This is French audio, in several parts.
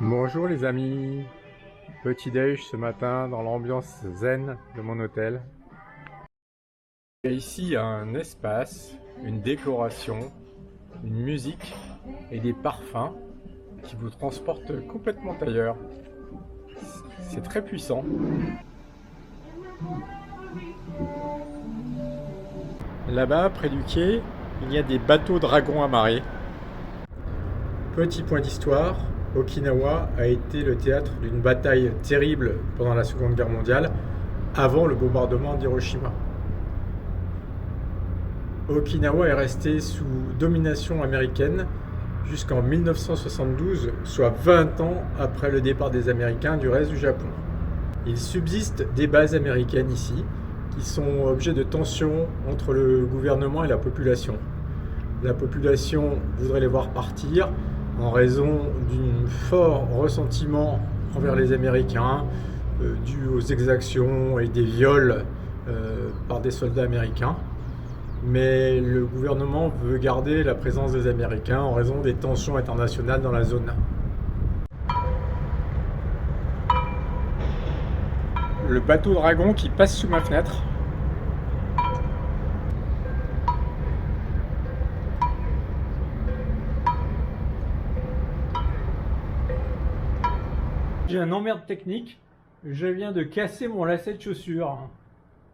Bonjour les amis, petit déj ce matin dans l'ambiance zen de mon hôtel. Et ici il y a un espace, une décoration, une musique et des parfums qui vous transportent complètement ailleurs. C'est très puissant. Là-bas, près du quai, il y a des bateaux dragons amarrés. Petit point d'histoire, Okinawa a été le théâtre d'une bataille terrible pendant la Seconde Guerre mondiale, avant le bombardement d'Hiroshima. Okinawa est resté sous domination américaine jusqu'en 1972, soit 20 ans après le départ des Américains du reste du Japon. Il subsiste des bases américaines ici, qui sont objets de tensions entre le gouvernement et la population. La population voudrait les voir partir en raison d'un fort ressentiment envers les Américains, dû aux exactions et des viols par des soldats américains. Mais le gouvernement veut garder la présence des Américains en raison des tensions internationales dans la zone. Le bateau dragon qui passe sous ma fenêtre. J'ai un emmerde technique, je viens de casser mon lacet de chaussure.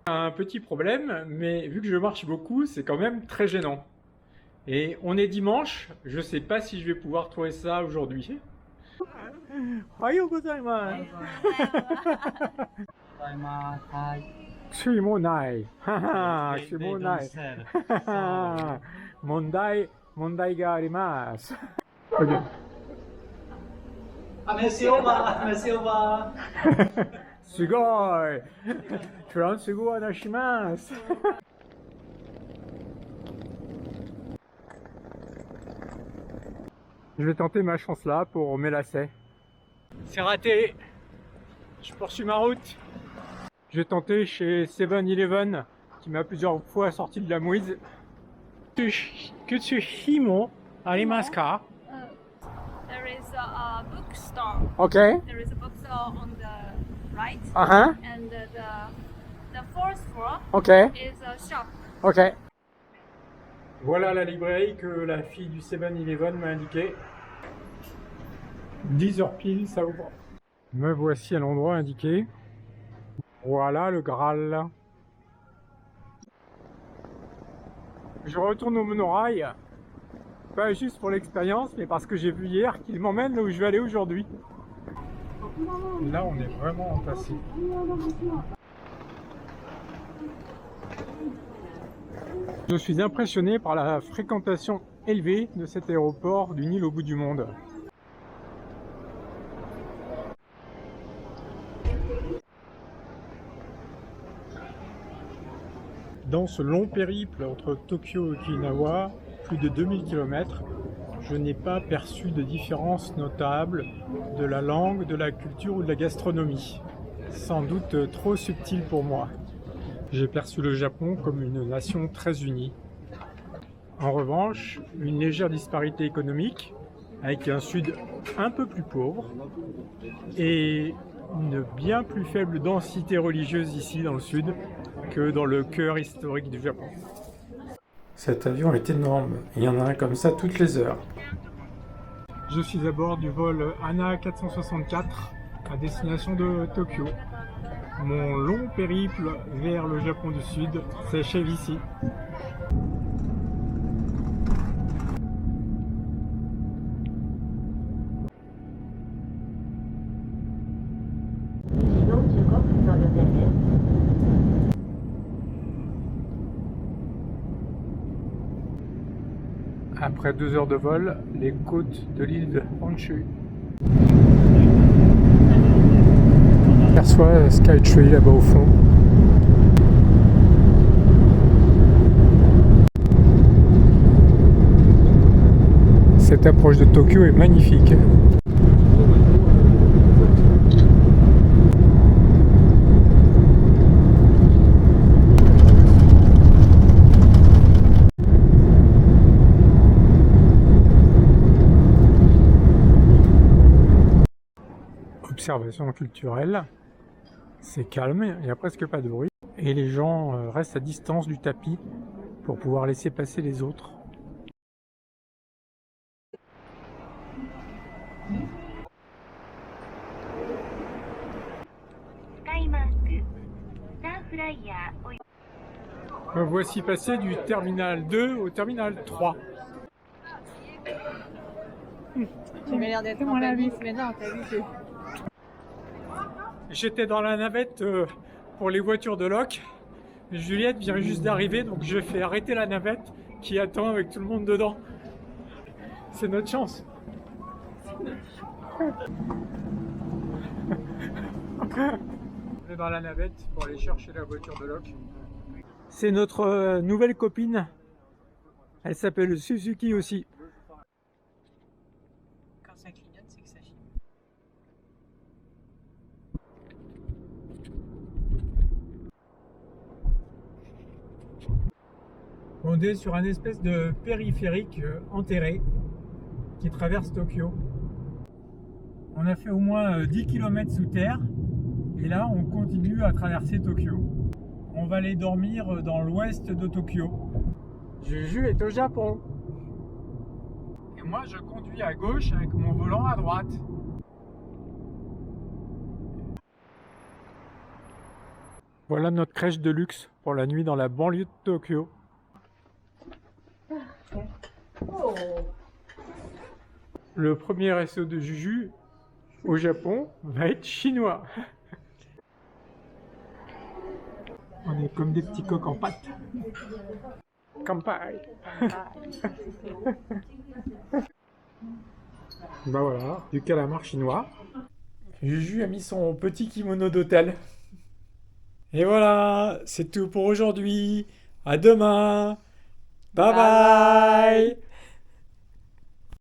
Un petit problème, mais vu que je marche beaucoup, c'est quand même très gênant. Et on est dimanche, je sais pas si je vais pouvoir trouver ça aujourd'hui. Ohayou gozaimasu. Shimonai. Shimonai. Mondai ga arimasu. Ok. Merci au revoir, merci au revoir. すごい。フランス語は出します。Je vais tenter ma chance là pour mes lacets. C'est raté. Je poursuis ma route. J'ai tenté chez 7-Eleven qui m'a plusieurs fois sorti de la mouise. Kutsuhimo arimasu ka? There is a bookstore. Okay. There is a bookstore on the right, Uh-huh. and the fourth floor Okay. is a shop. Ok. Voilà la librairie que la fille du 7-Eleven m'a indiquée. 10h pile, ça ouvre. Me voici à l'endroit indiqué. Voilà le Graal. Je retourne au monorail. Pas juste pour l'expérience, mais parce que j'ai vu hier qu'il m'emmène là où je vais aller aujourd'hui. Là, on est vraiment entassé. Je suis impressionné par la fréquentation élevée de cet aéroport d'une île au bout du monde. Dans ce long périple entre Tokyo et Okinawa, plus de 2000 km, je n'ai pas perçu de différence notable de la langue, de la culture ou de la gastronomie. Sans doute trop subtil pour moi. J'ai perçu le Japon comme une nation très unie. En revanche, une légère disparité économique, avec un sud un peu plus pauvre, et une bien plus faible densité religieuse ici dans le sud que dans le cœur historique du Japon. Cet avion est énorme, il y en a un comme ça toutes les heures. Je suis à bord du vol ANA 464 à destination de Tokyo. Mon long périple vers le Japon du Sud s'achève ici. Après 2 heures de vol, les côtes de l'île de Honshu. On aperçoit Skytree là-bas au fond. Cette approche de Tokyo est magnifique. observation culturelle. C'est calme, il n'y a presque pas de bruit. Et les gens restent à distance du tapis pour pouvoir laisser passer les autres. Me voici passé du terminal 2 au terminal 3. Tu m'as l'air d'être en panique, mais non, t'as vu que... J'étais dans la navette pour les voitures de loc. Juliette vient juste d'arriver, donc je fais arrêter la navette qui attend avec tout le monde dedans. C'est notre chance. On est dans la navette pour aller chercher la voiture de loc. C'est notre nouvelle copine. Elle s'appelle Suzuki aussi. Quand ça clignote, c'est que ça chie. On est sur un espèce de périphérique enterré qui traverse Tokyo. On a fait au moins 10 km sous terre et là on continue à traverser Tokyo. On va aller dormir dans l'ouest de Tokyo. Juju est au Japon. Et moi je conduis à gauche avec mon volant à droite. Voilà notre crèche de luxe pour la nuit dans la banlieue de Tokyo. Le premier resto de Juju au Japon va être chinois. On est comme des petits coqs en pâte. Kampai. Bah voilà, du calamar chinois. Juju a mis son petit kimono d'hôtel. Et voilà, c'est tout pour aujourd'hui. À demain. Bye bye.